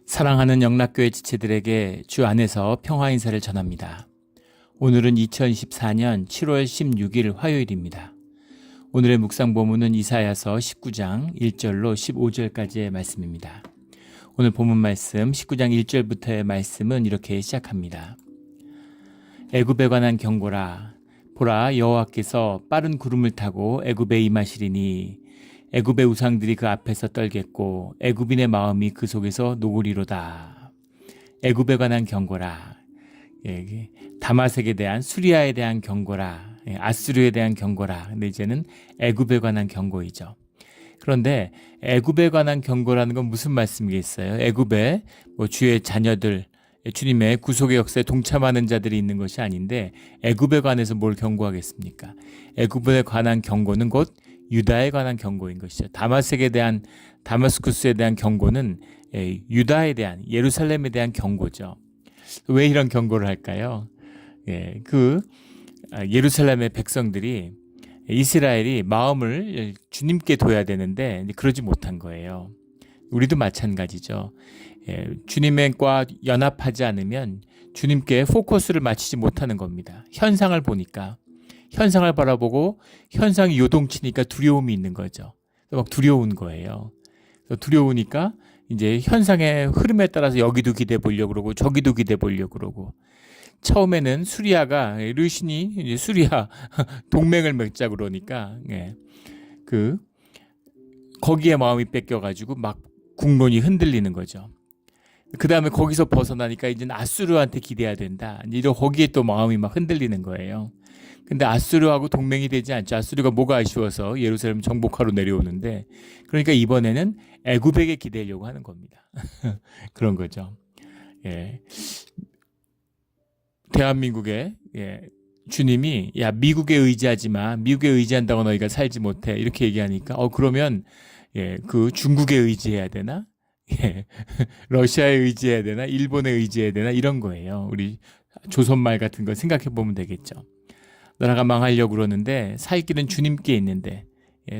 사랑하는 영락교회 지체들에게 주 안에서 평화 인사를 전합니다. 오늘은 2024년 7월 16일 화요일입니다. 오늘의 묵상 본문은 이사야서 19장 1절로 15절까지의 말씀입니다. 오늘 본문 말씀 19장 1절부터의 말씀은 이렇게 시작합니다. 애굽에 관한 경고라. 보라, 여호와께서 빠른 구름을 타고 애굽에 임하시리니 애굽의 우상들이 그 앞에서 떨겠고 애굽인의 마음이 그 속에서 녹으리로다. 애굽에 관한 경고라. 다마색에 대한, 수리아에 대한 경고라. 아수르에 대한 경고라. 근데 이제는 애굽에 관한 경고이죠. 그런데 애굽에 관한 경고라는 건 무슨 말씀이겠어요? 애굽에 주의 자녀들, 주님의 구속의 역사에 동참하는 자들이 있는 것이 아닌데 애굽에 관해서 뭘 경고하겠습니까? 애굽에 관한 경고는 곧 유다에 관한 경고인 것이죠. 다마색에 대한, 다마스쿠스에 대한 경고는 유다에 대한, 예루살렘에 대한 경고죠. 왜 이런 경고를 할까요? 예루살렘의 백성들이, 이스라엘이 마음을 주님께 둬야 되는데 그러지 못한 거예요. 우리도 마찬가지죠. 주님과 연합하지 않으면 주님께 포커스를 맞추지 못하는 겁니다. 현상을 보니까, 현상을 바라보고 현상이 요동치니까 두려움이 있는 거죠. 막 두려운 거예요. 두려우니까 이제 현상의 흐름에 따라서 여기도 기대 보려고 그러고 저기도 기대 보려고 그러고, 처음에는 수리아가, 르신이 이제 수리아 동맹을 맺자 그러니까 거기에 마음이 뺏겨가지고 막 국론이 흔들리는 거죠. 그 다음에 거기서 벗어나니까 이제 아수르한테 기대야 된다. 이제 거기에 또 마음이 막 흔들리는 거예요. 근데 아수르하고 동맹이 되지 않죠. 아수르가 뭐가 아쉬워서 예루살렘 정복하러 내려오는데, 그러니까 이번에는 애굽에게 기대려고 하는 겁니다. 그런 거죠. 대한민국의 주님이 야, 미국에 의지하지 마. 미국에 의지한다고 너희가 살지 못해. 이렇게 얘기하니까 그러면 그 중국에 의지해야 되나? 러시아에 의지해야 되나? 일본에 의지해야 되나? 이런 거예요. 우리 조선말 같은 거 생각해 보면 되겠죠. 나라가 망하려고 그러는데 살 길은 주님께 있는데,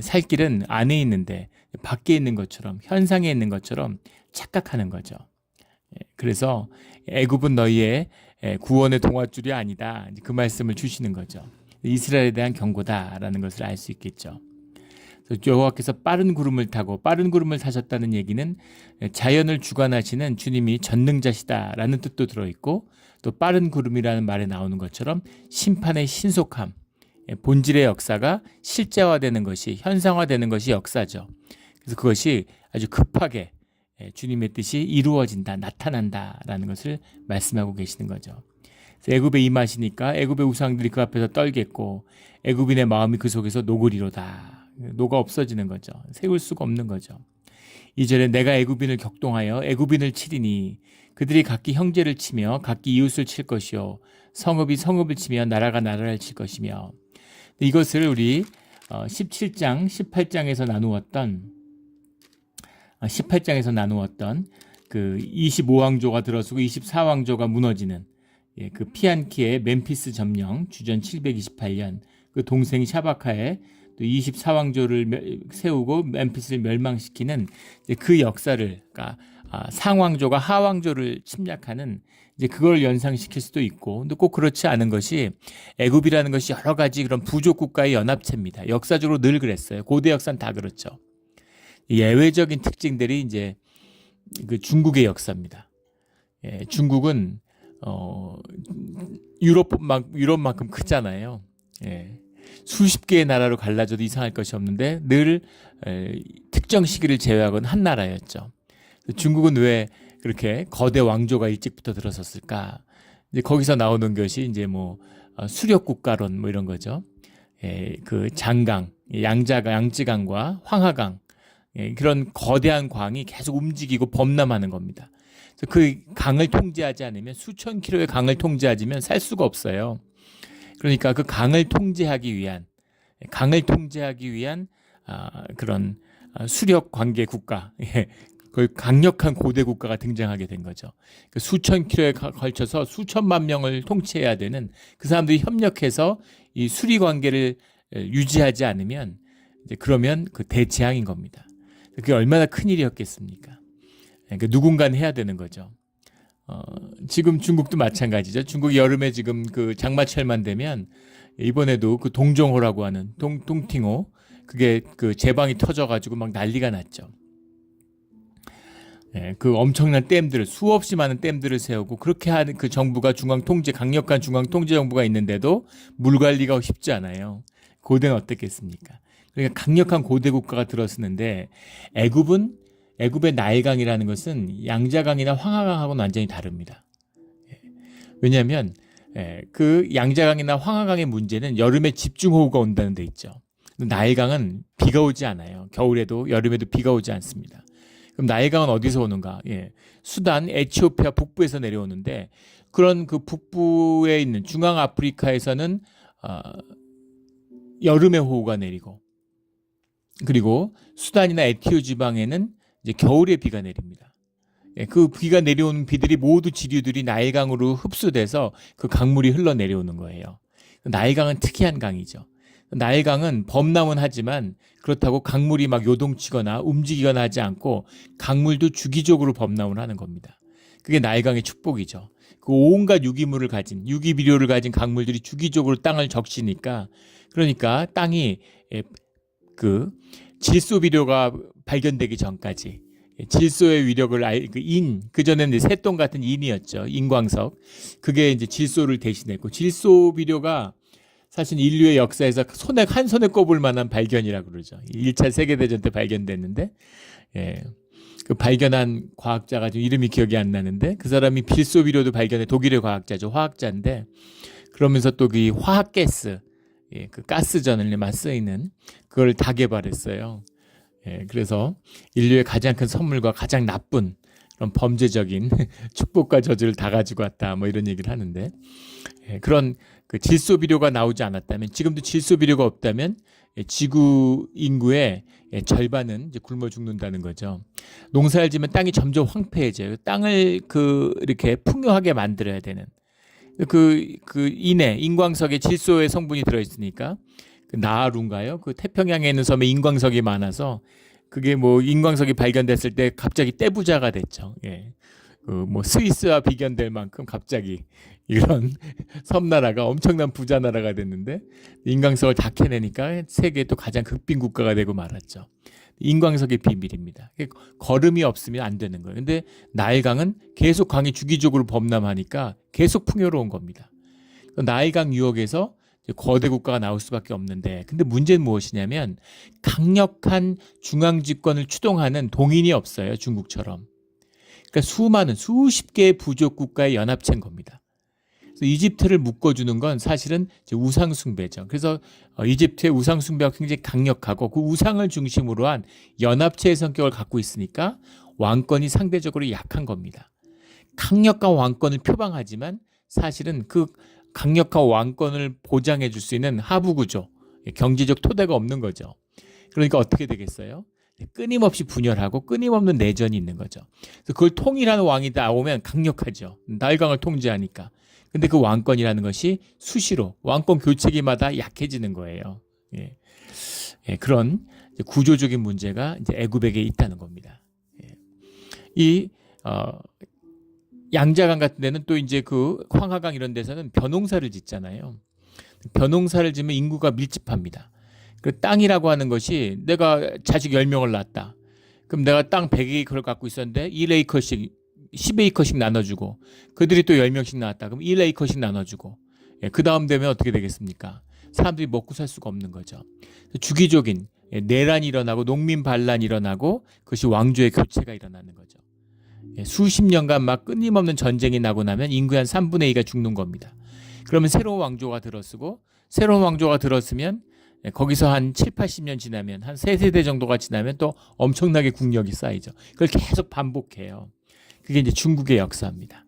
살 길은 안에 있는데 밖에 있는 것처럼, 현상에 있는 것처럼 착각하는 거죠. 그래서 애굽은 너희의 구원의 동아줄이 아니다. 그 말씀을 주시는 거죠. 이스라엘에 대한 경고다라는 것을 알 수 있겠죠. 여호와께서 빠른 구름을 타고, 빠른 구름을 타셨다는 얘기는 자연을 주관하시는 주님이 전능자시다라는 뜻도 들어있고, 또 빠른 구름이라는 말에 나오는 것처럼 심판의 신속함, 본질의 역사가 실제화되는 것이, 현상화되는 것이 역사죠. 그래서 그것이 아주 급하게 주님의 뜻이 이루어진다, 나타난다라는 것을 말씀하고 계시는 거죠. 애굽에 임하시니까 애굽의 우상들이 그 앞에서 떨겠고 애굽인의 마음이 그 속에서 녹으리로다. 녹아 없어지는 거죠. 세울 수가 없는 거죠. 2절에 내가 애굽인을 격동하여 애굽인을 치리니 그들이 각기 형제를 치며 각기 이웃을 칠 것이요 성읍이 성읍을 치며 나라가 나라를 칠 것이며. 이것을 우리 17장, 18장에서 나누었던 그 25왕조가 들어서고 24왕조가 무너지는 그 피안키의 멤피스 점령 주전 728년, 그 동생 샤바카의 또 24왕조를 세우고 멤피스를 멸망시키는 그 역사를, 그러니까 상왕조가 하왕조를 침략하는 이제 그걸 연상시킬 수도 있고, 근데 꼭 그렇지 않은 것이, 애굽이라는 것이 여러 가지 그런 부족 국가의 연합체입니다. 역사적으로 늘 그랬어요. 고대 역사는 다 그렇죠. 예외적인 특징들이 이제 그 중국의 역사입니다. 중국은 유럽만큼 크잖아요. 수십 개의 나라로 갈라져도 이상할 것이 없는데 늘 특정 시기를 제외하고는 한 나라였죠. 중국은 왜 그렇게 거대 왕조가 일찍부터 들어섰을까? 이제 거기서 나오는 것이 이제 수렵 국가론 이런 거죠. 그 장강, 양지강과 황하강, 그런 거대한 강이 계속 움직이고 범람하는 겁니다. 그래서 그 강을 통제하지 않으면, 수천 킬로의 강을 통제하지면 살 수가 없어요. 그러니까 그 강을 통제하기 위한 그런 수력 관계 국가, 거의 강력한 고대 국가가 등장하게 된 거죠. 그 수천 킬로에 걸쳐서 수천만 명을 통치해야 되는 그 사람들이 협력해서 이 수리 관계를 유지하지 않으면, 이제 그러면 그 대재앙인 겁니다. 그게 얼마나 큰 일이었겠습니까? 그러니까 누군가는 해야 되는 거죠. 지금 중국도 마찬가지죠. 중국 여름에 지금 그 장마철만 되면 이번에도 그 동정호라고 하는 동팅호 그게 그 제방이 터져가지고 막 난리가 났죠. 그 엄청난 댐들을 수없이 많은 댐들을 세우고 그렇게 하는 그 정부가 강력한 중앙 통제 정부가 있는데도 물 관리가 쉽지 않아요. 고대는 어떻겠습니까? 그러니까 강력한 고대 국가가 들어서는데 애굽의 나일강이라는 것은 양자강이나 황하강하고는 완전히 다릅니다. 왜냐하면 그 양자강이나 황하강의 문제는 여름에 집중호우가 온다는 데 있죠. 나일강은 비가 오지 않아요. 겨울에도 여름에도 비가 오지 않습니다. 그럼 나일강은 어디서 오는가? 수단, 에티오피아 북부에서 내려오는데 그런 그 북부에 있는 중앙 아프리카에서는 여름에 호우가 내리고 그리고 수단이나 에티오 지방에는 이제 겨울에 비가 내립니다. 그 비가 내려오는 비들이 모두 지류들이 나일강으로 흡수돼서 그 강물이 흘러내려오는 거예요. 나일강은 특이한 강이죠. 나일강은 범람은 하지만 그렇다고 강물이 막 요동치거나 움직이거나 하지 않고 강물도 주기적으로 범람을 하는 겁니다. 그게 나일강의 축복이죠. 그 온갖 유기비료를 가진 강물들이 주기적으로 땅을 적시니까 그러니까 땅이 그 질소비료가 발견되기 전까지 질소의 위력을 그전에는 새똥 같은 인이었죠. 인광석. 그게 이제 질소를 대신했고 질소비료가 사실 인류의 역사에서 한 손에 꼽을 만한 발견이라고 그러죠. 1차 세계대전 때 발견됐는데 그 발견한 과학자가 좀 이름이 기억이 안 나는데 그 사람이 질소비료도 발견해 독일의 과학자죠. 화학자인데 그러면서 또 그 화학가스 그 가스전에만 쓰이는 그걸 다 개발했어요. 그래서 인류의 가장 큰 선물과 가장 나쁜 그런 범죄적인 축복과 저주를 다 가지고 왔다 뭐 이런 얘기를 하는데 그런 그 질소비료가 나오지 않았다면 지금도 질소비료가 없다면 지구 인구의 절반은 이제 굶어 죽는다는 거죠. 농사를 지면 땅이 점점 황폐해져요. 땅을 이렇게 풍요하게 만들어야 되는 인광석에 질소의 성분이 들어있으니까 그 나아룬가요? 그 태평양에 있는 섬에 인광석이 많아서 그게 뭐 인광석이 발견됐을 때 갑자기 떼부자가 됐죠. 뭐 스위스와 비견될 만큼 갑자기 이런 섬나라가 엄청난 부자 나라가 됐는데 인광석을 다 캐내니까 세계의 또 가장 극빈 국가가 되고 말았죠. 인광석의 비밀입니다. 거름이 없으면 안 되는 거예요. 근데 나일강은 계속 강이 주기적으로 범람하니까 계속 풍요로운 겁니다. 나일강 유역에서 거대 국가가 나올 수밖에 없는데 근데 문제는 무엇이냐면 강력한 중앙 집권을 추동하는 동인이 없어요. 중국처럼. 그러니까 수십 개의 부족 국가의 연합체인 겁니다. 그래서 이집트를 묶어주는 건 사실은 우상 숭배죠. 그래서 이집트의 우상 숭배가 굉장히 강력하고 그 우상을 중심으로 한 연합체의 성격을 갖고 있으니까 왕권이 상대적으로 약한 겁니다. 강력한 왕권을 표방하지만 사실은 그 강력한 왕권을 보장해 줄 수 있는 하부 구조, 경제적 토대가 없는 거죠. 그러니까 어떻게 되겠어요? 끊임없이 분열하고 끊임없는 내전이 있는 거죠. 그래서 그걸 통일하는 왕이 나오면 강력하죠. 나일강을 통제하니까. 근데 그 왕권이라는 것이 수시로 왕권 교체기마다 약해지는 거예요. 그런 구조적인 문제가 이제 애굽에게 있다는 겁니다. 양자강 같은 데는 또 이제 그 황하강 이런 데서는 벼농사를 짓잖아요. 벼농사를 지면 인구가 밀집합니다. 그 땅이라고 하는 것이 내가 자식 10명을 낳았다. 그럼 내가 땅 100에이커를 갖고 있었는데 1에이커씩 10에이커씩 나눠주고 그들이 또 10명씩 낳았다. 그럼 1에이커씩 나눠주고 그 다음 되면 어떻게 되겠습니까? 사람들이 먹고 살 수가 없는 거죠. 주기적인 내란이 일어나고 농민 반란이 일어나고 그것이 왕조의 교체가 일어나는 거죠. 수십 년간 막 끊임없는 전쟁이 나고 나면 인구의 한 3분의 2가 죽는 겁니다. 그러면 새로운 왕조가 들어서고 새로운 왕조가 들었으면 거기서 한 7, 80년 지나면 한 3세대 정도가 지나면 또 엄청나게 국력이 쌓이죠. 그걸 계속 반복해요. 그게 이제 중국의 역사입니다.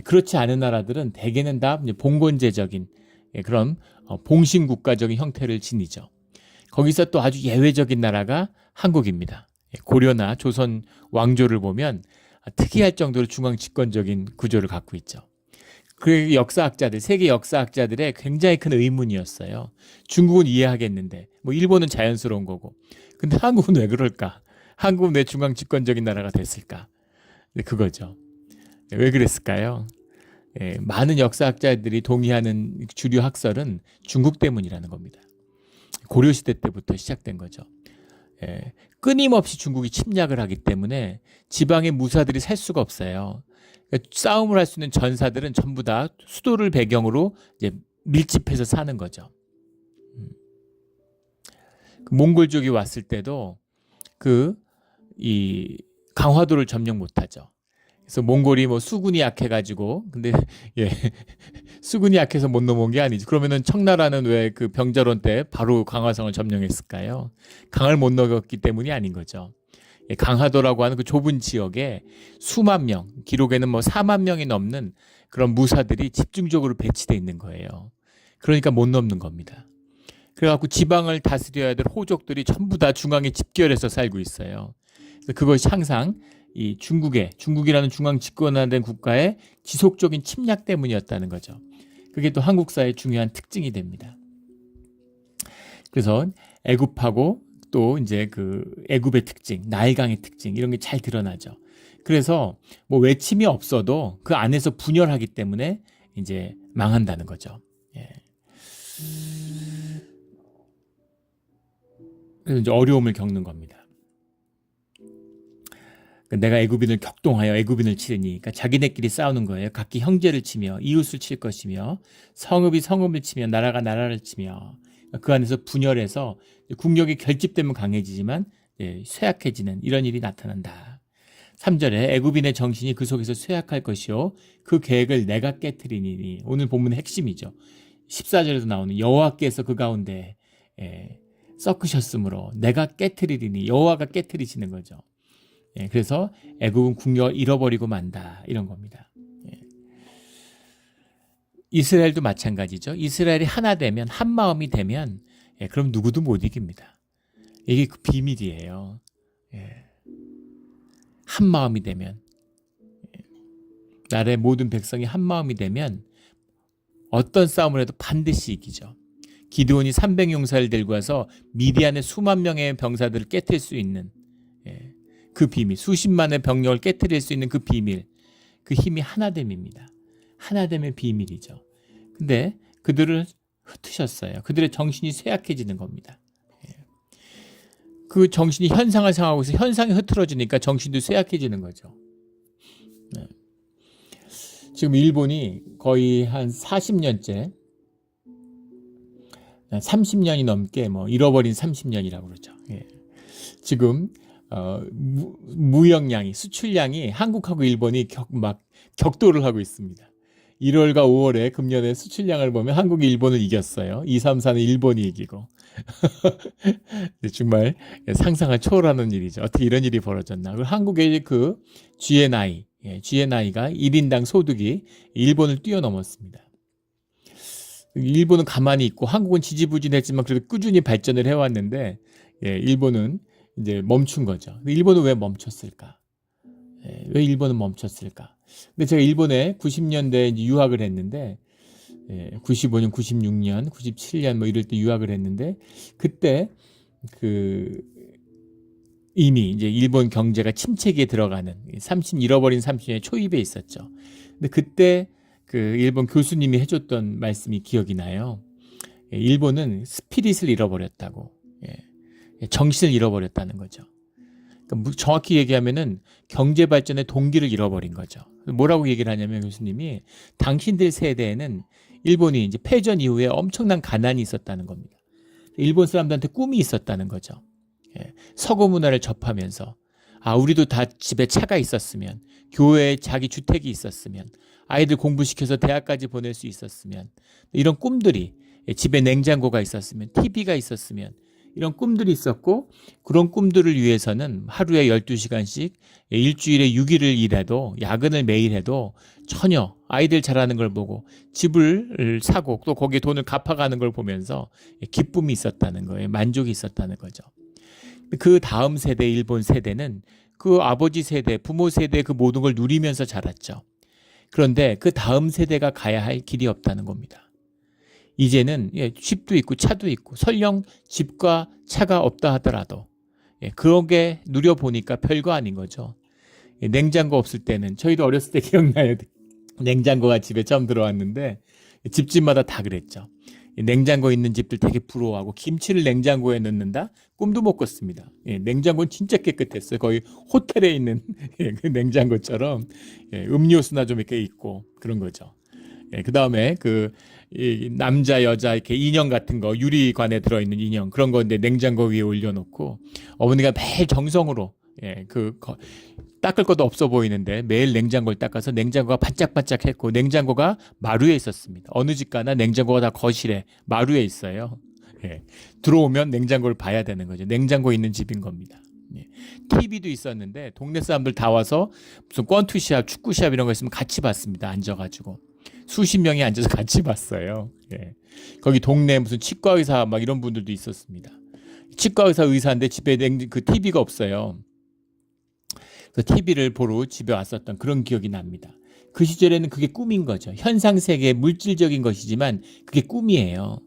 그렇지 않은 나라들은 대개는 다 봉건제적인 그런 봉신국가적인 형태를 지니죠. 거기서 또 아주 예외적인 나라가 한국입니다. 고려나 조선 왕조를 보면 특이할 정도로 중앙 집권적인 구조를 갖고 있죠. 그 역사학자들, 세계 역사학자들의 굉장히 큰 의문이었어요. 중국은 이해하겠는데, 뭐 일본은 자연스러운 거고, 근데 한국은 왜 그럴까? 한국은 왜 중앙 집권적인 나라가 됐을까? 네, 그거죠. 왜 그랬을까요? 예, 많은 역사학자들이 동의하는 주류 학설은 중국 때문이라는 겁니다. 고려시대 때부터 시작된 거죠. 예, 끊임없이 중국이 침략을 하기 때문에 지방의 무사들이 살 수가 없어요. 그러니까 싸움을 할 수 있는 전사들은 전부 다 수도를 배경으로 이제 밀집해서 사는 거죠. 그 몽골족이 왔을 때도 이 강화도를 점령 못하죠. 그래서 몽골이 뭐 수군이 약해가지고 근데 예 수군이 약해서 못 넘어온 게 아니지. 그러면은 청나라는 왜 그 병자론 때 바로 강화성을 점령했을까요? 강을 못 넘었기 때문이 아닌 거죠. 예, 강화도라고 하는 그 좁은 지역에 수만 명, 기록에는 뭐 4만 명이 넘는 그런 무사들이 집중적으로 배치돼 있는 거예요. 그러니까 못 넘는 겁니다. 그래갖고 지방을 다스려야 될 호족들이 전부 다 중앙에 집결해서 살고 있어요. 그래서 그것이 항상 이 중국이라는 중앙 집권화된 국가의 지속적인 침략 때문이었다는 거죠. 그게 또 한국사의 중요한 특징이 됩니다. 그래서 애굽하고 또 이제 그 애굽의 특징, 나일강의 특징 이런 게 잘 드러나죠. 그래서 뭐 외침이 없어도 그 안에서 분열하기 때문에 이제 망한다는 거죠. 예. 그래서 이제 어려움을 겪는 겁니다. 내가 애굽인을 격동하여 애굽인을 치르니, 그러니까 자기네끼리 싸우는 거예요. 각기 형제를 치며 이웃을 칠 것이며 성읍이 성읍을 치며 나라가 나라를 치며 그 안에서 분열해서 국력이 결집되면 강해지지만 쇠약해지는 이런 일이 나타난다. 3절에 애굽인의 정신이 그 속에서 쇠약할 것이요 그 계획을 내가 깨트리니, 오늘 본문의 핵심이죠. 14절에도 나오는 여호와께서 그 가운데 썩으셨으므로 내가 깨트리리니, 여호와가 깨트리시는 거죠. 예, 그래서 애굽은 국력을 잃어버리고 만다 이런 겁니다. 예. 이스라엘도 마찬가지죠. 이스라엘이 하나 되면, 한 마음이 되면 그럼 누구도 못 이깁니다. 이게 그 비밀이에요. 예. 한 마음이 되면, 나라의 모든 백성이 한 마음이 되면 어떤 싸움을 해도 반드시 이기죠. 기드온이 300용사를 들고 와서 미디안의 수만 명의 병사들을 깨뜨릴 수 있는 그 비밀, 수십만의 병력을 깨뜨릴 수 있는 그 비밀, 그 힘이 하나됨입니다. 하나됨의 비밀이죠. 근데 그들을 흩으셨어요. 그들의 정신이 쇠약해지는 겁니다. 그 정신이 현상을 상하고 있어 현상이 흐트러지니까 정신도 쇠약해지는 거죠. 지금 일본이 거의 한 40년째, 30년이 넘게 뭐 잃어버린 30년이라고 그러죠. 지금 무역량이, 수출량이 한국하고 일본이 격돌을 하고 있습니다. 1월과 5월에 금년에 수출량을 보면 한국이 일본을 이겼어요. 2, 3, 4는 일본이 이기고. 정말 상상을 초월하는 일이죠. 어떻게 이런 일이 벌어졌나. 그리고 한국의 그 GNI가 1인당 소득이 일본을 뛰어넘었습니다. 일본은 가만히 있고 한국은 지지부진했지만 그래도 꾸준히 발전을 해왔는데 일본은 이제 멈춘 거죠. 일본은 왜 멈췄을까? 왜 일본은 멈췄을까? 근데 제가 일본에 90년대에 이제 유학을 했는데, 95년, 96년, 97년 뭐 이럴 때 유학을 했는데, 그때 이미 이제 일본 경제가 침체기에 들어가는 잃어버린 30년의 초입에 있었죠. 근데 그때 그 일본 교수님이 해줬던 말씀이 기억이 나요. 일본은 스피릿을 잃어버렸다고. 정신을 잃어버렸다는 거죠. 그러니까 정확히 얘기하면은 경제 발전의 동기를 잃어버린 거죠. 뭐라고 얘기를 하냐면 교수님이, 당신들 세대에는 일본이 이제 패전 이후에 엄청난 가난이 있었다는 겁니다. 일본 사람들한테 꿈이 있었다는 거죠. 서구 문화를 접하면서 우리도 다 집에 차가 있었으면, 교회에 자기 주택이 있었으면, 아이들 공부시켜서 대학까지 보낼 수 있었으면, 이런 꿈들이, 집에 냉장고가 있었으면, TV가 있었으면, 이런 꿈들이 있었고, 그런 꿈들을 위해서는 하루에 12시간씩 일주일에 6일을 일해도, 야근을 매일 해도 전혀 아이들 자라는 걸 보고 집을 사고 또 거기에 돈을 갚아가는 걸 보면서 기쁨이 있었다는 거예요. 만족이 있었다는 거죠. 그 다음 세대, 일본 세대는 그 아버지 세대, 부모 세대의 그 모든 걸 누리면서 자랐죠. 그런데 그 다음 세대가 가야 할 길이 없다는 겁니다. 이제는 집도 있고 차도 있고, 설령 집과 차가 없다 하더라도 그런 게 누려보니까 별거 아닌 거죠. 냉장고 없을 때는 저희도 어렸을 때 기억나요. 냉장고가 집에 처음 들어왔는데 집집마다 다 그랬죠. 냉장고 있는 집들 되게 부러워하고 김치를 냉장고에 넣는다? 꿈도 못 꿨습니다. 냉장고는 진짜 깨끗했어요. 거의 호텔에 있는 그 냉장고처럼 음료수나 좀 이렇게 있고 그런 거죠. 그 다음에 이 남자 여자 이렇게 인형 같은 거 유리관에 들어있는 인형 그런 거 이제 냉장고 위에 올려놓고 어머니가 매일 정성으로 닦을 것도 없어 보이는데 매일 냉장고를 닦아서 냉장고가 반짝반짝했고 냉장고가 마루에 있었습니다. 어느 집 가나 냉장고가 다 거실에 마루에 있어요. 들어오면 냉장고를 봐야 되는 거죠. 냉장고 있는 집인 겁니다. TV도 있었는데 동네 사람들 다 와서 무슨 권투시합, 축구시합 이런 거 있으면 같이 봤습니다. 앉아가지고 수십 명이 앉아서 같이 봤어요. 거기 동네 무슨 치과 의사 막 이런 분들도 있었습니다. 치과 의사인데 집에 그 TV가 없어요. 그래서 TV를 보러 집에 왔었던 그런 기억이 납니다. 그 시절에는 그게 꿈인 거죠. 현상 세계 물질적인 것이지만 그게 꿈이에요.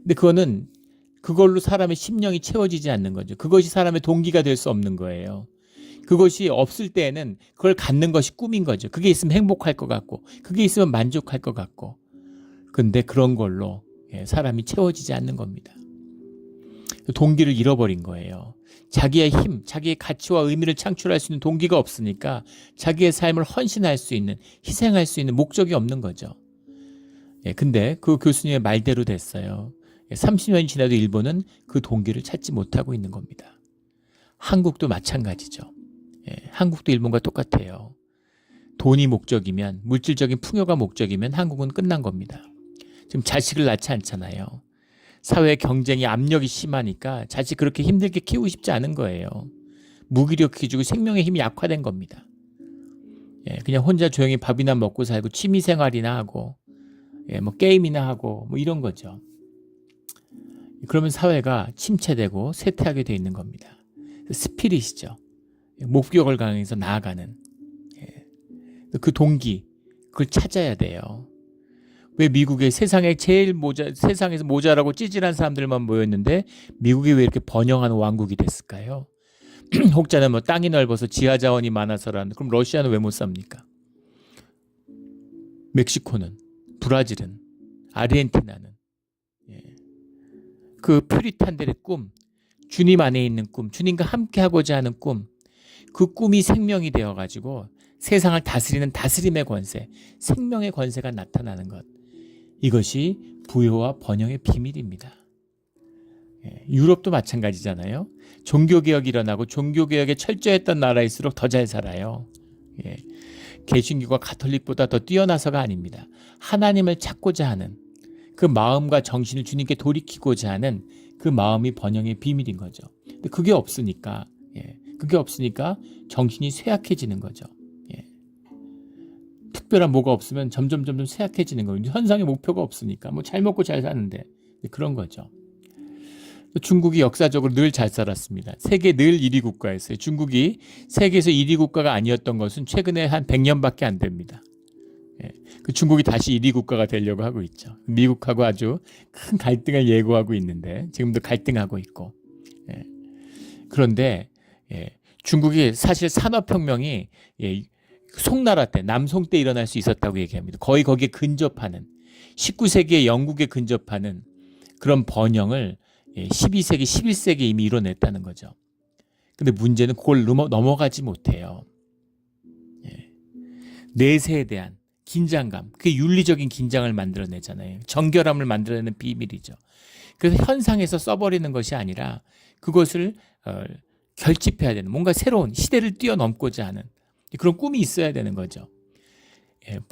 근데 그걸로 사람의 심령이 채워지지 않는 거죠. 그것이 사람의 동기가 될 수 없는 거예요. 그것이 없을 때에는 그걸 갖는 것이 꿈인 거죠. 그게 있으면 행복할 것 같고 그게 있으면 만족할 것 같고 근데 그런 걸로 사람이 채워지지 않는 겁니다. 동기를 잃어버린 거예요. 자기의 힘, 자기의 가치와 의미를 창출할 수 있는 동기가 없으니까 자기의 삶을 헌신할 수 있는, 희생할 수 있는 목적이 없는 거죠. 근데 그 교수님의 말대로 됐어요. 30년이 지나도 일본은 그 동기를 찾지 못하고 있는 겁니다. 한국도 마찬가지죠. 한국도 일본과 똑같아요. 돈이 목적이면, 물질적인 풍요가 목적이면 한국은 끝난 겁니다. 지금 자식을 낳지 않잖아요. 사회 경쟁이 압력이 심하니까 자식 그렇게 힘들게 키우고 싶지 않은 거예요. 무기력해지고 주고 생명의 힘이 약화된 겁니다. 그냥 혼자 조용히 밥이나 먹고 살고 취미생활이나 하고 뭐 게임이나 하고 뭐 이런 거죠. 그러면 사회가 침체되고 쇠퇴하게 돼 있는 겁니다. 스피릿이죠. 목적을 향해서 나아가는 그 동기 그걸 찾아야 돼요. 왜 미국에 세상에서 모자라고 찌질한 사람들만 모였는데 미국이 왜 이렇게 번영하는 왕국이 됐을까요? 혹자는 뭐 땅이 넓어서 지하 자원이 많아서라는 그럼 러시아는 왜 못 삽니까? 멕시코는 브라질은 아르헨티나는 그 퓨리탄들의 꿈 주님 안에 있는 꿈 주님과 함께 하고자 하는 꿈 그 꿈이 생명이 되어가지고 세상을 다스리는 다스림의 권세 생명의 권세가 나타나는 것 이것이 부요와 번영의 비밀입니다. 유럽도 마찬가지잖아요. 종교개혁이 일어나고 종교개혁에 철저했던 나라일수록 더 잘 살아요. 개신교가 가톨릭보다 더 뛰어나서가 아닙니다. 하나님을 찾고자 하는 그 마음과 정신을 주님께 돌이키고자 하는 그 마음이 번영의 비밀인 거죠. 근데 그게 없으니까 정신이 쇠약해지는 거죠. 특별한 뭐가 없으면 점점 쇠약해지는 거예요. 현상의 목표가 없으니까 뭐 잘 먹고 잘 사는데 그런 거죠. 중국이 역사적으로 늘 잘 살았습니다. 세계 늘 1위 국가였어요. 중국이 세계에서 1위 국가가 아니었던 것은 최근에 한 100년밖에 안 됩니다. 그 중국이 다시 1위 국가가 되려고 하고 있죠. 미국하고 아주 큰 갈등을 예고하고 있는데 지금도 갈등하고 있고 그런데 중국이 사실 산업혁명이 송나라 때 남송 때 일어날 수 있었다고 얘기합니다. 거의 거기에 근접하는 19세기의 영국에 근접하는 그런 번영을 12세기 11세기에 이미 이뤄냈다는 거죠. 근데 문제는 그걸 넘어가지 못해요. 내세에 대한 긴장감, 그게 윤리적인 긴장을 만들어내잖아요. 정결함을 만들어내는 비밀이죠. 그래서 현상에서 써버리는 것이 아니라 그것을 결집해야 되는 뭔가 새로운 시대를 뛰어넘고자 하는 그런 꿈이 있어야 되는 거죠.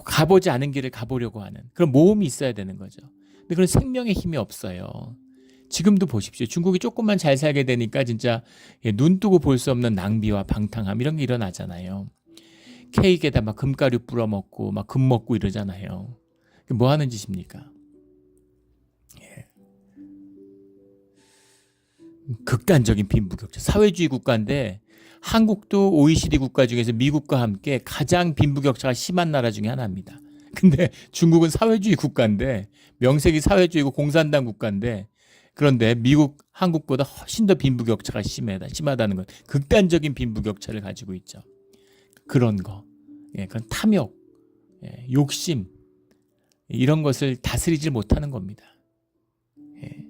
가보지 않은 길을 가보려고 하는 그런 모험이 있어야 되는 거죠. 근데 그런 생명의 힘이 없어요. 지금도 보십시오. 중국이 조금만 잘 살게 되니까 진짜 눈 뜨고 볼 수 없는 낭비와 방탕함 이런 게 일어나잖아요. 케이크에다 막 금가루 뿌려 먹고 막 금 먹고 이러잖아요. 뭐 하는 짓입니까? 극단적인 빈부격차. 사회주의 국가인데 한국도 OECD 국가 중에서 미국과 함께 가장 빈부격차가 심한 나라 중에 하나입니다. 근데 중국은 사회주의 국가인데 명색이 사회주의고 공산당 국가인데 그런데 미국, 한국보다 훨씬 더 빈부격차가 심하다는 것. 극단적인 빈부격차를 가지고 있죠. 그런 거. 예, 그건 탐욕, 예, 욕심, 이런 것을 다스리지 못하는 겁니다. 예.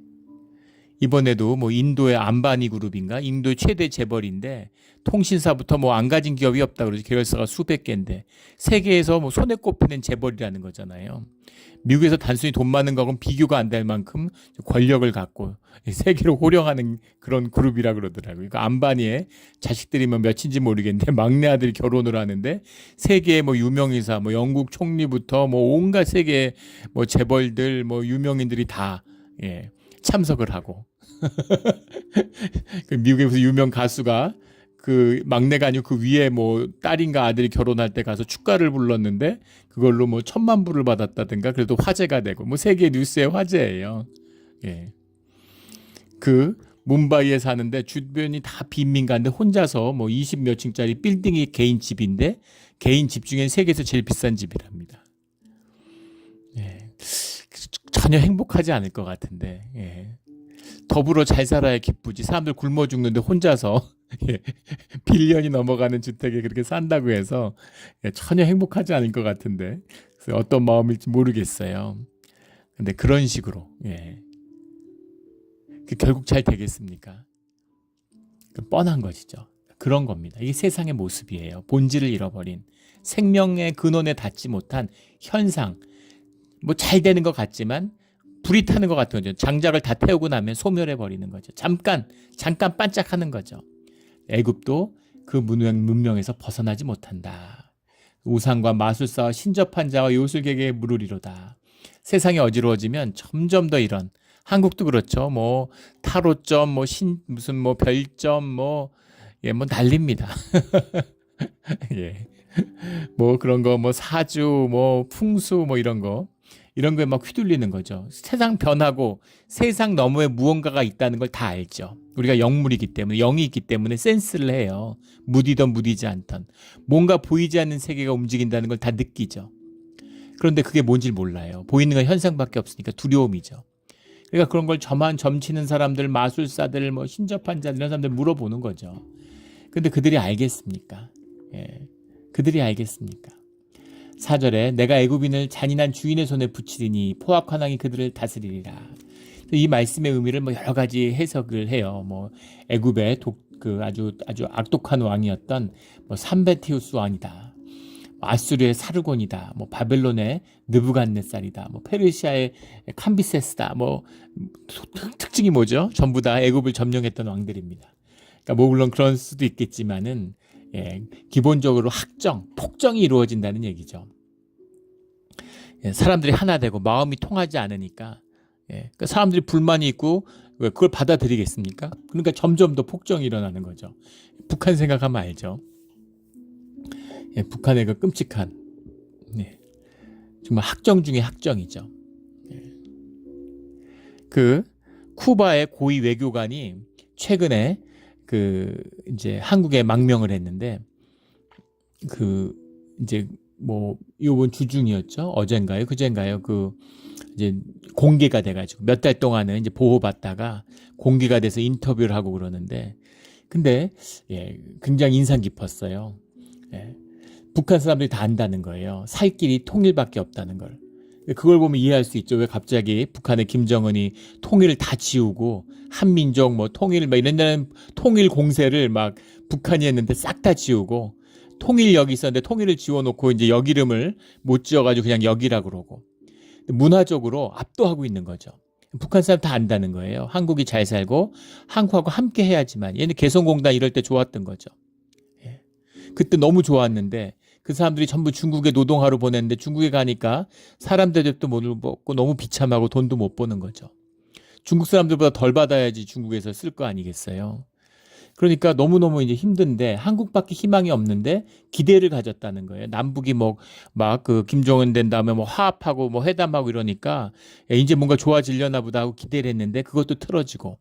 이번에도 뭐 인도의 안바니 그룹인가? 인도의 최대 재벌인데 통신사부터 뭐 안 가진 기업이 없다 그러지. 계열사가 수백 개인데 세계에서 뭐 손에 꼽히는 재벌이라는 거잖아요. 미국에서 단순히 돈 많은 거하고는 비교가 안 될 만큼 권력을 갖고 세계로 호령하는 그런 그룹이라 그러더라고요. 그러니까 안바니의 자식들이 뭐 몇인지 모르겠는데 막내 아들이 결혼을 하는데 세계의 뭐 유명인사, 뭐 영국 총리부터 뭐 온갖 세계 뭐 재벌들, 뭐 유명인들이 다 예, 참석을 하고 그 미국의 무슨 유명 가수가 그 막내가 아니고 그 위에 뭐 딸인가 아들이 결혼할 때 가서 축가를 불렀는데 그걸로 뭐 1,000,000불을 받았다든가 그래도 화제가 되고 뭐 세계 뉴스의 화제예요. 예. 그 뭄바이에 사는데 주변이 다 빈민가인데 혼자서 뭐 20 몇 층짜리 빌딩이 개인 집인데 개인 집 중엔 세계에서 제일 비싼 집이랍니다. 예. 전혀 행복하지 않을 것 같은데. 예. 더불어 잘 살아야 기쁘지. 사람들 굶어 죽는데 혼자서 예, 빌리언이 넘어가는 주택에 그렇게 산다고 해서 예, 전혀 행복하지 않을 것 같은데 그래서 어떤 마음일지 모르겠어요. 근데 그런 식으로 예, 결국 잘 되겠습니까? 뻔한 것이죠. 그런 겁니다. 이게 세상의 모습이에요. 본질을 잃어버린 생명의 근원에 닿지 못한 현상. 뭐 잘 되는 것 같지만 불이 타는 것 같은 거죠. 장작을 다 태우고 나면 소멸해 버리는 거죠. 잠깐 반짝하는 거죠. 애굽도 그 문명에서 벗어나지 못한다. 우상과 마술사와 신접한 자와 요술계계에 물으리로다. 세상이 어지러워지면 점점 더 이런 한국도 그렇죠. 뭐 타로점, 뭐 무슨 뭐 별점, 뭐 예, 뭐 난립니다. 예, 뭐 그런 거, 뭐 사주, 뭐 풍수, 뭐 이런 거에 막 휘둘리는 거죠. 세상 변하고 세상 너머에 무언가가 있다는 걸 다 알죠. 우리가 영물이기 때문에, 영이 있기 때문에 센스를 해요. 무디던 무디지 않던. 뭔가 보이지 않는 세계가 움직인다는 걸 다 느끼죠. 그런데 그게 뭔지 몰라요. 보이는 건 현상밖에 없으니까 두려움이죠. 그러니까 그런 걸 점치는 사람들, 마술사들, 뭐 신접한 자들 이런 사람들 물어보는 거죠. 근데 그들이 알겠습니까? 예. 그들이 알겠습니까? 4절에 내가 애굽인을 잔인한 주인의 손에 붙이리니 포악환왕이 그들을 다스리리라. 이 말씀의 의미를 뭐 여러 가지 해석을 해요. 뭐 애굽의 그 아주 악독한 왕이었던 뭐 삼베티우스 왕이다. 아수르의 사르곤이다. 뭐 바벨론의 느부갓네살이다. 뭐 페르시아의 캄비세스다. 뭐 특징이 뭐죠? 전부 다 애굽을 점령했던 왕들입니다. 그러니까 뭐 물론 그럴 수도 있겠지만은 예, 기본적으로 폭정이 이루어진다는 얘기죠. 예, 사람들이 하나 되고 마음이 통하지 않으니까 예, 그러니까 사람들이 불만이 있고 왜 그걸 받아들이겠습니까? 그러니까 점점 더 폭정이 일어나는 거죠. 북한 생각하면 알죠. 예, 북한의 그 끔찍한 예, 정말 학정 중에 학정이죠. 예. 그 쿠바의 고위 외교관이 최근에 그 이제 한국에 망명을 했는데 그 이제 뭐 요번 주중이었죠. 어젠가요? 그젠가요? 그 이제 공개가 돼가지고 몇 달 동안은 이제 보호받다가 공개가 돼서 인터뷰를 하고 그러는데 근데 예, 굉장히 인상 깊었어요. 예, 북한 사람들이 다 안다는 거예요. 살 길이 통일밖에 없다는 걸. 그걸 보면 이해할 수 있죠. 왜 갑자기 북한의 김정은이 통일을 다 지우고 한민족 뭐 통일 막 이런 통일 공세를 막 북한이 했는데 싹 다 지우고 통일역이 있었는데 통일을 지워놓고 이제 역 이름을 못 지어가지고 그냥 역이라 그러고 문화적으로 압도하고 있는 거죠. 북한 사람 다 안다는 거예요. 한국이 잘 살고 한국하고 함께 해야지만 얘는 개성공단 이럴 때 좋았던 거죠. 예. 그때 너무 좋았는데 그 사람들이 전부 중국에 노동하러 보냈는데 중국에 가니까 사람 대접도 못 먹고 너무 비참하고 돈도 못 버는 거죠. 중국 사람들보다 덜 받아야지 중국에서 쓸 거 아니겠어요. 그러니까 너무너무 이제 힘든데 한국밖에 희망이 없는데 기대를 가졌다는 거예요. 남북이 막 그 김정은 된 다음에 뭐 화합하고 뭐 회담하고 이러니까 이제 뭔가 좋아지려나 보다 하고 기대를 했는데 그것도 틀어지고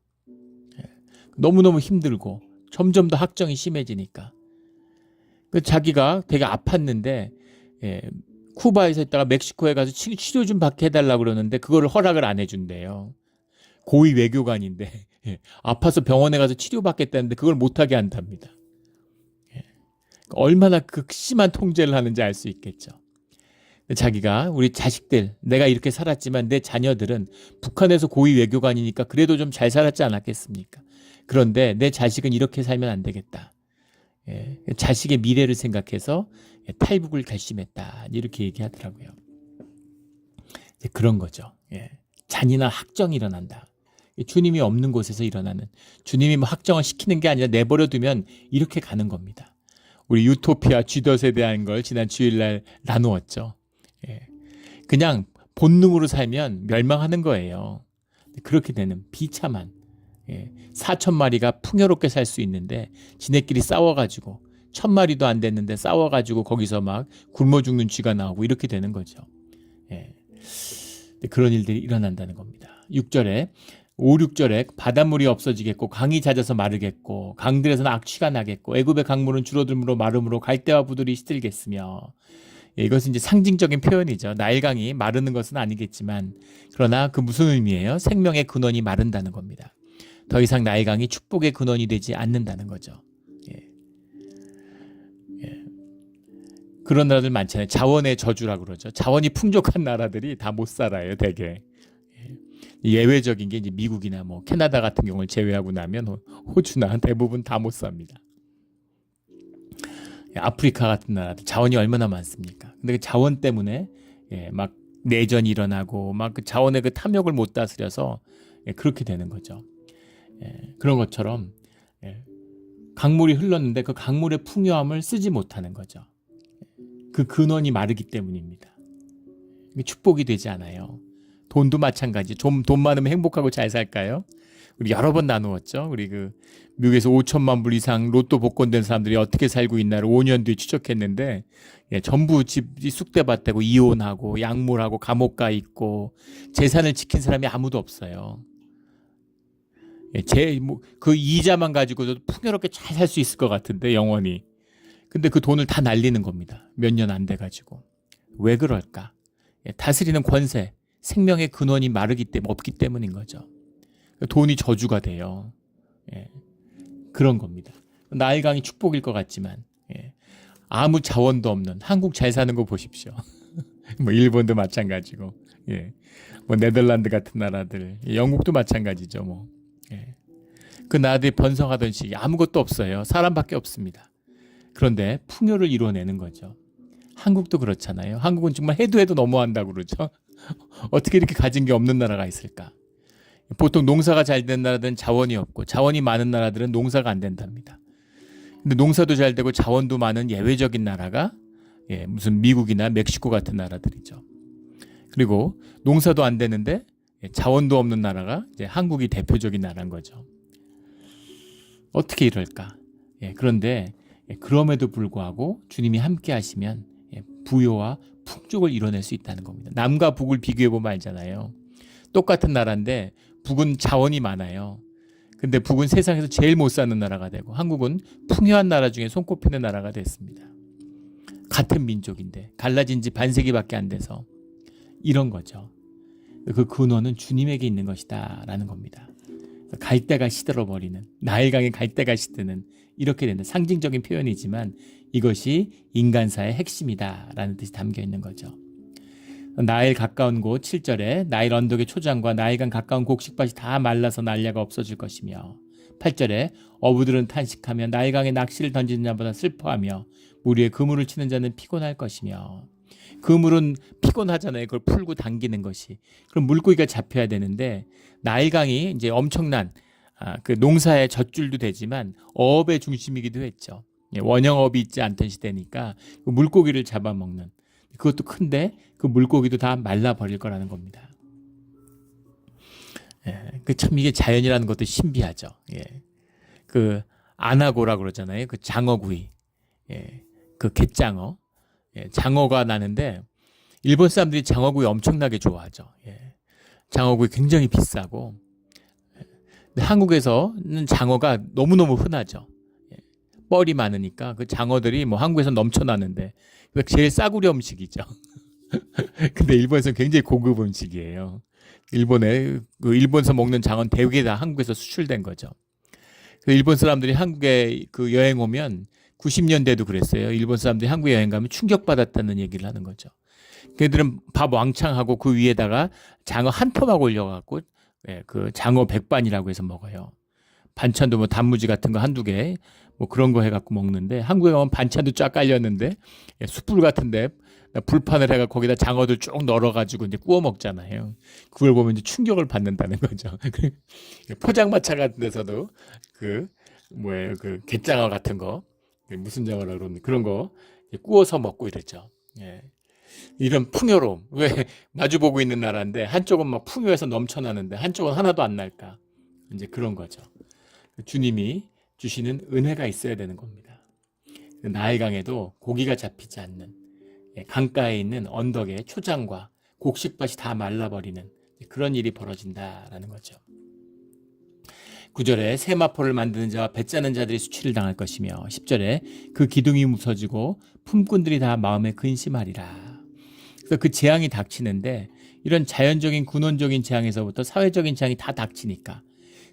너무너무 힘들고 점점 더 학정이 심해지니까 자기가 되게 아팠는데 예, 쿠바에서 있다가 멕시코에 가서 치료 좀 받게 해달라고 그러는데 그거를 허락을 안 해준대요. 고위 외교관인데 예, 아파서 병원에 가서 치료받겠다는데 그걸 못하게 한답니다. 예, 얼마나 극심한 통제를 하는지 알 수 있겠죠. 자기가 우리 자식들, 내가 이렇게 살았지만 내 자녀들은 북한에서 고위 외교관이니까 그래도 좀 잘 살았지 않았겠습니까? 그런데 내 자식은 이렇게 살면 안 되겠다. 예, 자식의 미래를 생각해서 탈북을 결심했다. 이렇게 얘기하더라고요. 그런 거죠. 예, 잔인한 학정이 일어난다. 주님이 없는 곳에서 일어나는, 주님이 뭐 학정을 시키는 게 아니라 내버려두면 이렇게 가는 겁니다. 우리 유토피아 쥐덫에 대한 걸 지난 주일날 나누었죠. 예, 그냥 본능으로 살면 멸망하는 거예요. 그렇게 되는 비참한 4,000마리가 풍요롭게 살 수 있는데 지네끼리 싸워가지고 1,000마리도 안 됐는데 싸워가지고 거기서 막 굶어 죽는 쥐가 나오고 이렇게 되는 거죠. 예, 그런 일들이 일어난다는 겁니다. 6절에 5, 6절에 바닷물이 없어지겠고 강이 잦아서 마르겠고 강들에서는 악취가 나겠고 애굽의 강물은 줄어들므로 마름으로 갈대와 부들이 시들겠으며 이것은 이제 상징적인 표현이죠. 나일강이 마르는 것은 아니겠지만 그러나 그 무슨 의미예요? 생명의 근원이 마른다는 겁니다. 더 이상 나일강이 축복의 근원이 되지 않는다는 거죠. 예. 예. 그런 나라들 많잖아요. 자원의 저주라고 그러죠. 자원이 풍족한 나라들이 다 못 살아요, 대개. 예외적인 게 이제 미국이나 뭐 캐나다 같은 경우를 제외하고 나면 호주나 대부분 다 못 삽니다. 아프리카 같은 나라들 자원이 얼마나 많습니까? 근데 그 자원 때문에 막 내전이 일어나고 막 그 자원의 그 탐욕을 못 다스려서 그렇게 되는 거죠. 그런 것처럼 강물이 흘렀는데 그 강물의 풍요함을 쓰지 못하는 거죠. 그 근원이 마르기 때문입니다. 축복이 되지 않아요. 돈도 마찬가지. 좀 돈 많으면 행복하고 잘 살까요? 우리 여러 번 나누었죠. 우리 그 미국에서 5천만 불 이상 로또 복권된 사람들이 어떻게 살고 있나를 5년 뒤에 추적했는데 전부 집이 쑥대밭되고 이혼하고 약물하고 감옥 가 있고 재산을 지킨 사람이 아무도 없어요. 그 이자만 가지고도 풍요롭게 잘 살 수 있을 것 같은데 영원히. 근데 그 돈을 다 날리는 겁니다. 몇 년 안 돼가지고. 왜 그럴까? 다스리는 권세, 생명의 근원이 마르기 때문에 없기 때문인 거죠. 돈이 저주가 돼요. 그런 겁니다. 나일강이 축복일 것 같지만 아무 자원도 없는 한국 잘 사는 거 보십시오. 뭐 일본도 마찬가지고, 뭐 네덜란드 같은 나라들, 영국도 마찬가지죠. 뭐 그 나라들이 번성하던 시기 아무것도 없어요. 사람밖에 없습니다. 그런데 풍요를 이뤄내는 거죠. 한국도 그렇잖아요. 한국은 정말 해도 너무한다고 그러죠. 어떻게 이렇게 가진 게 없는 나라가 있을까? 보통 농사가 잘 된 나라들은 자원이 없고 자원이 많은 나라들은 농사가 안 된답니다. 근데 농사도 잘 되고 자원도 많은 예외적인 나라가 무슨 미국이나 멕시코 같은 나라들이죠. 그리고 농사도 안 되는데 자원도 없는 나라가 이제 한국이 대표적인 나라인 거죠. 어떻게 이럴까? 그런데 그럼에도 불구하고 주님이 함께 하시면 부요와 풍족을 이뤄낼 수 있다는 겁니다. 남과 북을 비교해보면 알잖아요. 똑같은 나라인데 북은 자원이 많아요. 근데 북은 세상에서 제일 못 사는 나라가 되고 한국은 풍요한 나라 중에 손꼽히는 나라가 됐습니다. 같은 민족인데 갈라진 지 반세기밖에 안 돼서 이런 거죠. 그 근원은 주님에게 있는 것이다 라는 겁니다. 갈대가 시들어버리는, 나일강의 갈대가 시드는 이렇게 되는 상징적인 표현이지만 이것이 인간사의 핵심이다 라는 뜻이 담겨 있는 거죠. 나일 가까운 곳 7절에 나일 언덕의 초장과 나일강 가까운 곡식밭이 다 말라서 난리가 없어질 것이며 8절에 어부들은 탄식하며 나일강에 낚시를 던지는 자보다 슬퍼하며 물 위에 그물을 치는 자는 피곤할 것이며 그물은 피곤하잖아요. 그걸 풀고 당기는 것이. 그럼 물고기가 잡혀야 되는데 나일강이 이제 엄청난 그 농사의 젖줄도 되지만 어업의 중심이기도 했죠. 원형업이 있지 않던 시대니까 그 물고기를 잡아먹는 그것도 큰데 그 물고기도 다 말라버릴 거라는 겁니다. 그 참 이게 자연이라는 것도 신비하죠. 그 아나고라 그러잖아요. 그 장어구이, 그 갯장어, 장어가 나는데 일본 사람들이 장어구이 엄청나게 좋아하죠. 장어구이 굉장히 비싸고 근데 한국에서는 장어가 너무너무 흔하죠. 뻘이 많으니까 그 장어들이 뭐 한국에서 넘쳐나는데 제일 싸구려 음식이죠. 근데 일본에서는 굉장히 고급 음식이에요. 일본에 그 일본에서 먹는 장어는 대개 다 한국에서 수출된 거죠. 그 일본 사람들이 한국에 그 여행 오면 90년대도 그랬어요. 일본 사람들이 한국에 여행 가면 충격받았다는 얘기를 하는 거죠. 걔들은 밥 왕창 하고 그 위에다가 장어 한 토막 올려갖고 그 장어 백반이라고 해서 먹어요. 반찬도 뭐 단무지 같은 거 한두 개 뭐 그런 거 해갖고 먹는데 한국에 가면 반찬도 쫙 깔렸는데 숯불 같은데 불판을 해가 거기다 장어들 쭉 널어가지고 이제 구워 먹잖아요. 그걸 보면 이제 충격을 받는다는 거죠. 포장마차 같은 데서도 그 뭐예요 그 갯장어 같은 거 무슨 장어라 그러는 그런 거 구워서 먹고 이랬죠. 예. 이런 풍요로움 왜 마주보고 있는 나라인데 한쪽은 막 풍요해서 넘쳐나는데 한쪽은 하나도 안 날까 이제 그런 거죠. 주님이 주시는 은혜가 있어야 되는 겁니다. 나일강에도 고기가 잡히지 않는 강가에 있는 언덕의 초장과 곡식밭이 다 말라버리는 그런 일이 벌어진다라는 거죠. 9절에 세마포를 만드는 자와 배 짜는 자들이 수치를 당할 것이며 10절에 그 기둥이 무서지고 품꾼들이 다 마음에 근심하리라. 그래서 그 재앙이 닥치는데 이런 자연적인 군원적인 재앙에서부터 사회적인 재앙이 다 닥치니까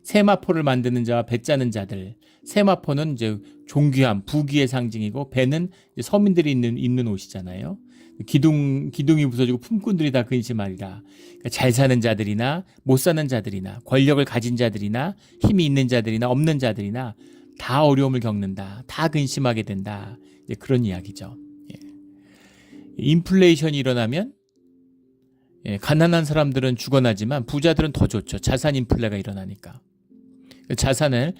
세마포를 만드는 자와 배 짜는 자들, 세마포는 이제 존귀함, 부귀의 상징이고 배는 서민들이 입는 옷이잖아요. 기둥이 부서지고 품꾼들이 다 근심하리라. 그러니까 잘 사는 자들이나 못 사는 자들이나 권력을 가진 자들이나 힘이 있는 자들이나 없는 자들이나 다 어려움을 겪는다. 다 근심하게 된다. 이제 그런 이야기죠. 인플레이션이 일어나면 가난한 사람들은 죽어나지만 부자들은 더 좋죠. 자산 인플레가 일어나니까. 자산을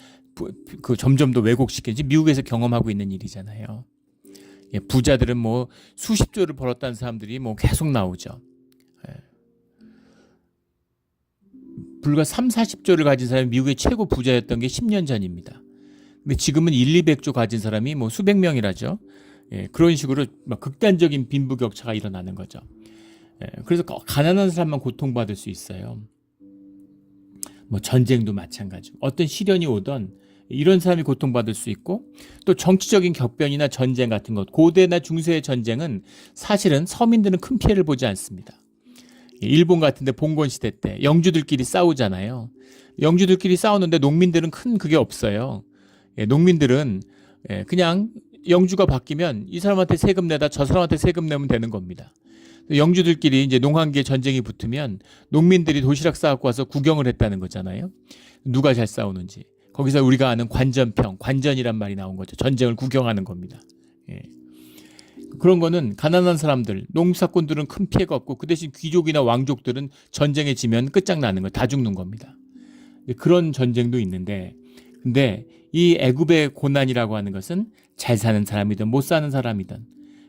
점점 더 왜곡시키지 미국에서 경험하고 있는 일이잖아요. 부자들은 뭐 수십 조를 벌었다는 사람들이 뭐 계속 나오죠. 불과 3, 40조를 가진 사람이 미국의 최고 부자였던 게 10년 전입니다. 근데 지금은 1, 200조 가진 사람이 뭐 수백 명이라죠. 그런 식으로 막 극단적인 빈부격차가 일어나는 거죠. 그래서 가난한 사람만 고통받을 수 있어요. 뭐 전쟁도 마찬가지고 어떤 시련이 오던 이런 사람이 고통받을 수 있고 또 정치적인 격변이나 전쟁 같은 것 고대나 중세의 전쟁은 사실은 서민들은 큰 피해를 보지 않습니다. 일본 같은 데 봉건 시대 때 영주들끼리 싸우잖아요. 영주들끼리 싸우는데 농민들은 큰 그게 없어요. 농민들은 그냥 영주가 바뀌면 이 사람한테 세금 내다 저 사람한테 세금 내면 되는 겁니다. 영주들끼리 이제 농한기에 전쟁이 붙으면 농민들이 도시락 싸갖고 와서 구경을 했다는 거잖아요. 누가 잘 싸우는지. 거기서 우리가 아는 관전평, 관전이란 말이 나온 거죠. 전쟁을 구경하는 겁니다. 그런 거는 가난한 사람들, 농사꾼들은 큰 피해가 없고 그 대신 귀족이나 왕족들은 전쟁에 지면 끝장나는 거, 다 죽는 겁니다. 그런 전쟁도 있는데 근데 이 애굽의 고난이라고 하는 것은 잘 사는 사람이든 못 사는 사람이든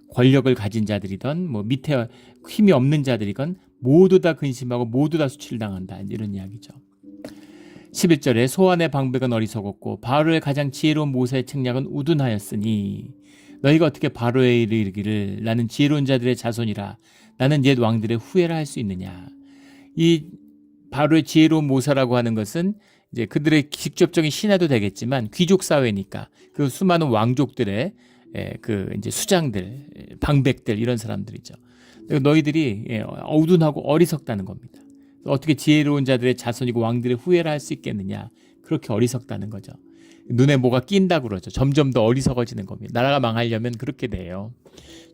권력을 가진 자들이든 뭐 밑에 힘이 없는 자들이건 모두 다 근심하고 모두 다 수치를 당한다. 이런 이야기죠. 11절에 소환의 방백은 어리석었고 바로의 가장 지혜로운 모세의 책략은 우둔하였으니 너희가 어떻게 바로에 이르기를 나는 지혜로운 자들의 자손이라 나는 옛 왕들의 후예라 할 수 있느냐. 이 바로의 지혜로운 모사라고 하는 것은 이제 그들의 직접적인 신하도 되겠지만 귀족 사회니까 그 수많은 왕족들의 그 이제 수장들, 방백들 이런 사람들이죠. 너희들이 어둔하고 어리석다는 겁니다. 어떻게 지혜로운 자들의 자손이고 왕들의 후예라 할 수 있겠느냐. 그렇게 어리석다는 거죠. 눈에 뭐가 낀다고 그러죠. 점점 더 어리석어지는 겁니다. 나라가 망하려면 그렇게 돼요.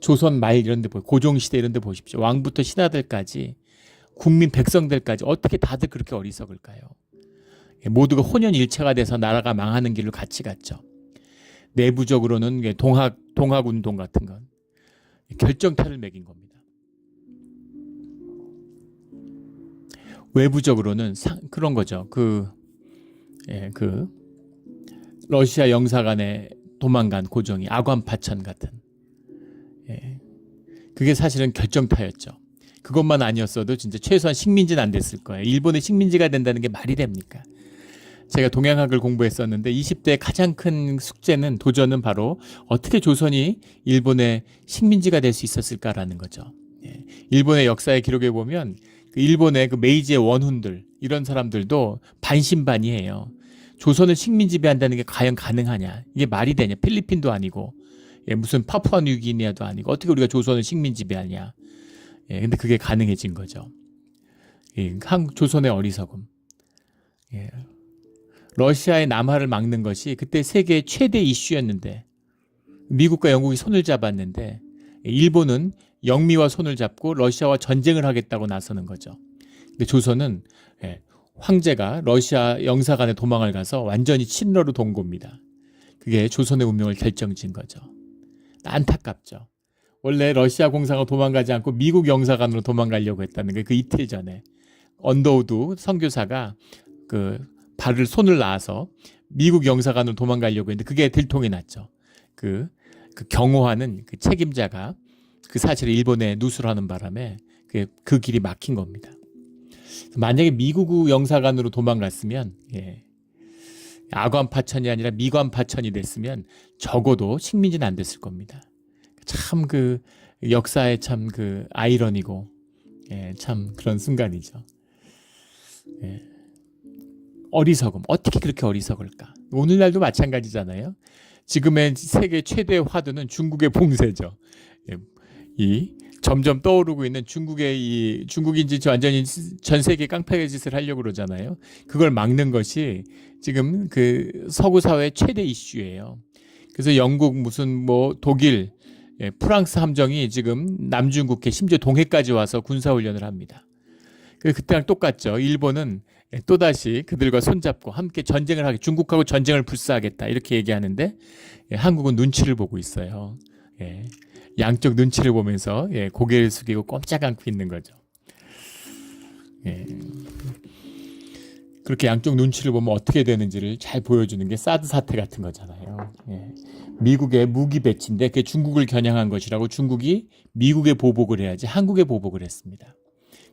조선 말 이런 데 고종시대 이런 데 보십시오. 왕부터 신하들까지 국민 백성들까지 어떻게 다들 그렇게 어리석을까요? 모두가 혼연일체가 돼서 나라가 망하는 길로 같이 갔죠. 내부적으로는 동학운동 같은 건 결정타를 매긴 겁니다. 외부적으로는 그런 거죠. 그 러시아 영사관에 도망간 고종이 아관파천 같은 그게 사실은 결정타였죠. 그것만 아니었어도 진짜 최소한 식민지는 안 됐을 거예요. 일본의 식민지가 된다는 게 말이 됩니까? 제가 동양학을 공부했었는데 20대의 가장 큰 숙제는 도전은 바로 어떻게 조선이 일본의 식민지가 될 수 있었을까라는 거죠. 일본의 역사의 기록에 보면 그 일본의 그 메이지의 원훈들 이런 사람들도 반신반의해요. 조선을 식민 지배한다는 게 과연 가능하냐? 이게 말이 되냐? 필리핀도 아니고 무슨 파푸아 뉴기니아도 아니고 어떻게 우리가 조선을 식민 지배하냐? 근데 그게 가능해진 거죠. 조선의 어리석음. 예. 러시아의 남하를 막는 것이 그때 세계 최대 이슈였는데 미국과 영국이 손을 잡았는데 일본은 영미와 손을 잡고 러시아와 전쟁을 하겠다고 나서는 거죠. 근데 조선은 황제가 러시아 영사관에 도망을 가서 완전히 친러로 동고입니다. 그게 조선의 운명을 결정지은 거죠. 안타깝죠. 원래 러시아 공사가 도망가지 않고 미국 영사관으로 도망가려고 했다는 게 그 이틀 전에 언더우드 선교사가 그 손을 놔서 미국 영사관으로 도망가려고 했는데 그게 들통이 났죠. 그 경호하는 그 책임자가 그 사실을 일본에 누설하는 바람에 그 길이 막힌 겁니다. 만약에 미국 영사관으로 도망갔으면 아관파천이 아니라 미관파천이 됐으면 적어도 식민지는 안 됐을 겁니다. 참 그 역사의 참 그 아이러니고 참 그런 순간이죠. 어리석음. 어떻게 그렇게 어리석을까? 오늘날도 마찬가지잖아요. 지금의 세계 최대의 화두는 중국의 봉쇄죠. 이 점점 떠오르고 있는 중국이 이제 완전히 전 세계 깡패의 짓을 하려고 그러잖아요. 그걸 막는 것이 지금 그 서구 사회의 최대 이슈예요. 그래서 영국 무슨 독일, 프랑스 함정이 지금 남중국해 심지어 동해까지 와서 군사훈련을 합니다. 그때랑 똑같죠. 일본은 또다시 그들과 손잡고 함께 전쟁을 하게 중국하고 전쟁을 불사하겠다 이렇게 얘기하는데 한국은 눈치를 보고 있어요. 양쪽 눈치를 보면서 고개를 숙이고 꼼짝 않고 있는 거죠. 그렇게 양쪽 눈치를 보면 어떻게 되는지를 잘 보여주는 게 사드 사태 같은 거잖아요. 미국의 무기 배치인데 그게 중국을 겨냥한 것이라고 중국이 미국에 보복을 해야지 한국에 보복을 했습니다.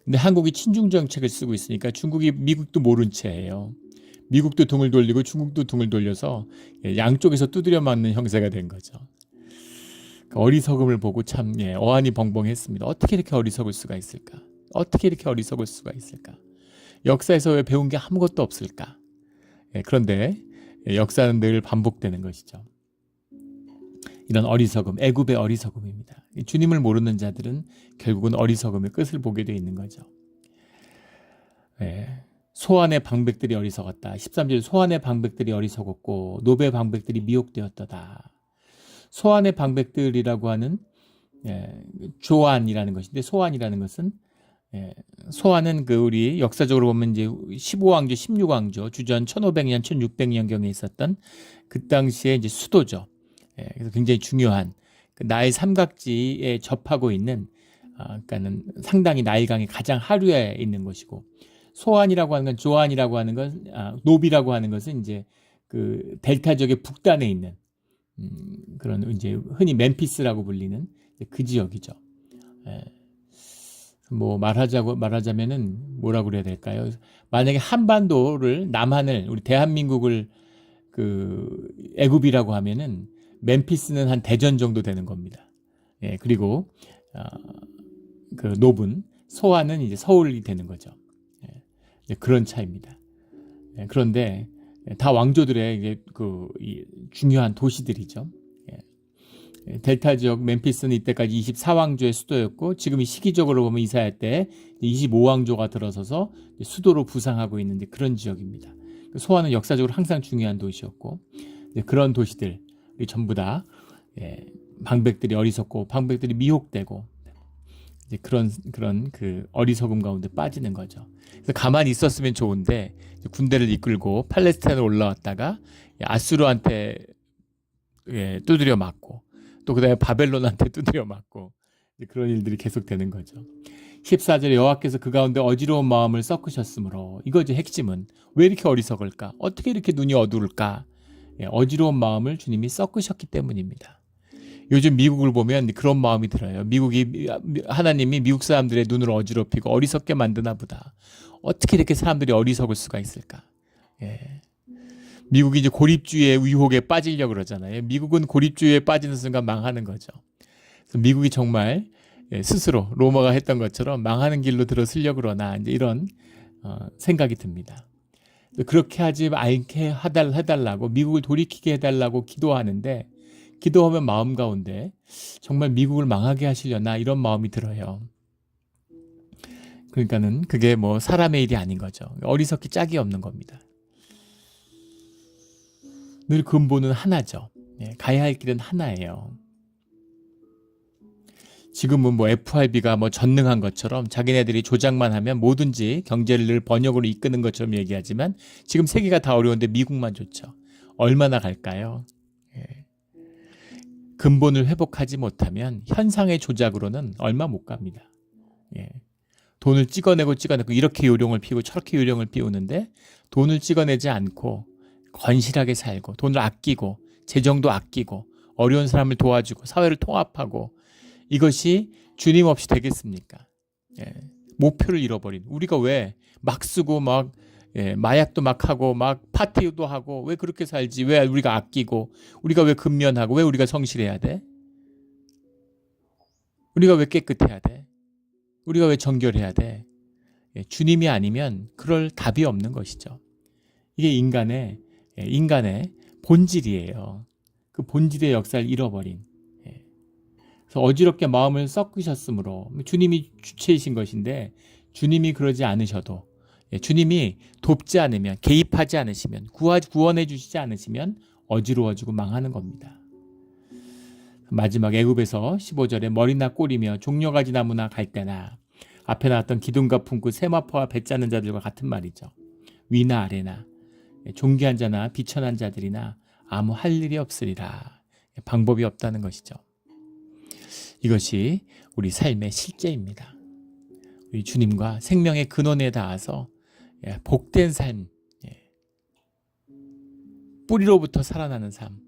근데 한국이 친중 정책을 쓰고 있으니까 중국이 미국도 모른 채예요. 미국도 등을 돌리고 중국도 등을 돌려서 양쪽에서 두드려 맞는 형세가 된 거죠. 어리석음을 보고 참 어안이 벙벙했습니다. 어떻게 이렇게 어리석을 수가 있을까? 어떻게 이렇게 어리석을 수가 있을까? 역사에서 왜 배운 게 아무것도 없을까? 그런데 역사는 늘 반복되는 것이죠. 이런 어리석음, 애굽의 어리석음입니다. 주님을 모르는 자들은 결국은 어리석음의 끝을 보게 돼 있는 거죠. 소환의 방백들이 어리석었다. 13절 소환의 방백들이 어리석었고 노베의 방백들이 미혹되었도다. 소환의 방백들이라고 하는 조안이라는 것인데 소안이라는 것은 소안은 우리 역사적으로 보면 이제 15왕조, 16왕조 주전 1500년, 1600년경에 있었던 그 당시에 이제 수도죠. 그래서 굉장히 중요한 나일 삼각지에 접하고 있는 그러니까는 상당히 나일강의 가장 하류에 있는 것이고 소안이라고 하는 건 조안이라고 하는 건 노비라고 하는 것은 이제 그 델타 지역의 북단에 있는 그런 이제 흔히 멤피스라고 불리는 그 지역이죠. 말하자면은 뭐라고 그래야 될까요? 만약에 한반도를 남한을 우리 대한민국을 애굽이라고 하면은 멤피스는 한 대전 정도 되는 겁니다. 그리고 그 노분 소안은 이제 서울이 되는 거죠. 그런 차이입니다. 그런데 다 왕조들의 이제 이 중요한 도시들이죠. 델타 지역 멤피스는 이때까지 24왕조의 수도였고 지금 시기적으로 보면 이사야 때 25왕조가 들어서서 수도로 부상하고 있는 그런 지역입니다. 소안은 역사적으로 항상 중요한 도시였고 그런 도시들이 전부 다 방백들이 어리석고 방백들이 미혹되고 그런 그 어리석음 가운데 빠지는 거죠. 그래서 가만히 있었으면 좋은데 군대를 이끌고 팔레스타인으로 올라왔다가 아수르한테 두드려 맞고 또 그다음에 바벨론한테 두드려 맞고 그런 일들이 계속되는 거죠. 14절에 여호와께서 그 가운데 어지러운 마음을 섞으셨으므로 이거죠. 핵심은 왜 이렇게 어리석을까? 어떻게 이렇게 눈이 어두울까? 어지러운 마음을 주님이 섞으셨기 때문입니다. 요즘 미국을 보면 그런 마음이 들어요. 하나님이 미국 사람들의 눈을 어지럽히고 어리석게 만드나 보다. 어떻게 이렇게 사람들이 어리석을 수가 있을까? 미국이 이제 고립주의의 위혹에 빠지려고 그러잖아요. 미국은 고립주의에 빠지는 순간 망하는 거죠. 그래서 미국이 정말 스스로 로마가 했던 것처럼 망하는 길로 들어서려고 그러나 이제 이런 생각이 듭니다. 그렇게 하지 않게 해달라고 미국을 돌이키게 해달라고 기도하는데 기도하면 마음 가운데 정말 미국을 망하게 하시려나 이런 마음이 들어요. 그러니까는 그게 뭐 사람의 일이 아닌 거죠. 어리석기 짝이 없는 겁니다. 늘 근본은 하나죠. 예, 가야 할 길은 하나예요. 지금은 뭐 FRB가 뭐 전능한 것처럼 자기네들이 조작만 하면 뭐든지 경제를 늘 번역으로 이끄는 것처럼 얘기하지만 지금 세계가 다 어려운데 미국만 좋죠. 얼마나 갈까요? 예. 근본을 회복하지 못하면 현상의 조작으로는 얼마 못 갑니다. 예. 돈을 찍어내고 이렇게 요령을 피우고 저렇게 요령을 피우는데 돈을 찍어내지 않고 건실하게 살고 돈을 아끼고 재정도 아끼고 어려운 사람을 도와주고 사회를 통합하고 이것이 주님 없이 되겠습니까? 예. 목표를 잃어버린 우리가 왜 막 쓰고 막 마약도 막 하고 막 파티도 하고 왜 그렇게 살지? 왜 우리가 아끼고 우리가 왜 근면하고 왜 우리가 성실해야 돼? 우리가 왜 깨끗해야 돼? 우리가 왜 정결해야 돼? 예. 주님이 아니면 그럴 답이 없는 것이죠. 이게 인간의 본질이에요. 그 본질의 역사를 잃어버린. 그래서 어지럽게 마음을 썩으셨으므로 주님이 주체이신 것인데 주님이 그러지 않으셔도 주님이 돕지 않으면 개입하지 않으시면 구원해 주시지 않으시면 어지러워지고 망하는 겁니다. 마지막 애굽에서 15절에 머리나 꼬리며 종려가지 나무나 갈대나 앞에 나왔던 기둥과 품고 세마포와 배 짜는 자들과 같은 말이죠. 위나 아래나 존귀한 자나 비천한 자들이나 아무 할 일이 없으리라. 방법이 없다는 것이죠. 이것이 우리 삶의 실제입니다. 우리 주님과 생명의 근원에 닿아서 복된 삶, 뿌리로부터 살아나는 삶,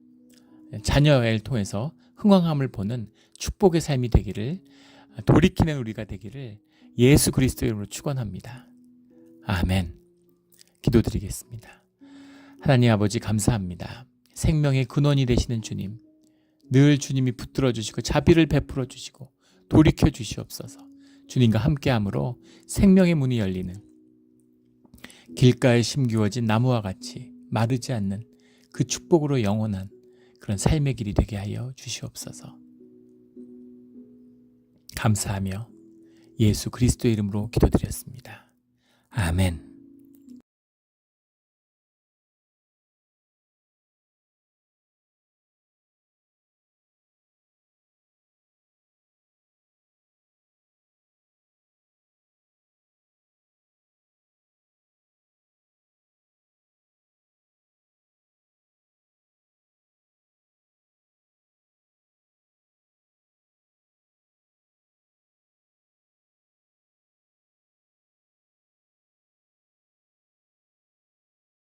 자녀를 통해서 흥왕함을 보는 축복의 삶이 되기를 돌이키는 우리가 되기를 예수 그리스도의 이름으로 축원합니다. 아멘. 기도드리겠습니다. 하나님 아버지 감사합니다. 생명의 근원이 되시는 주님, 늘 주님이 붙들어 주시고 자비를 베풀어 주시고 돌이켜 주시옵소서. 주님과 함께함으로 생명의 문이 열리는 길가에 심기워진 나무와 같이 마르지 않는 그 축복으로 영원한 그런 삶의 길이 되게 하여 주시옵소서. 감사하며 예수 그리스도의 이름으로 기도드렸습니다. 아멘.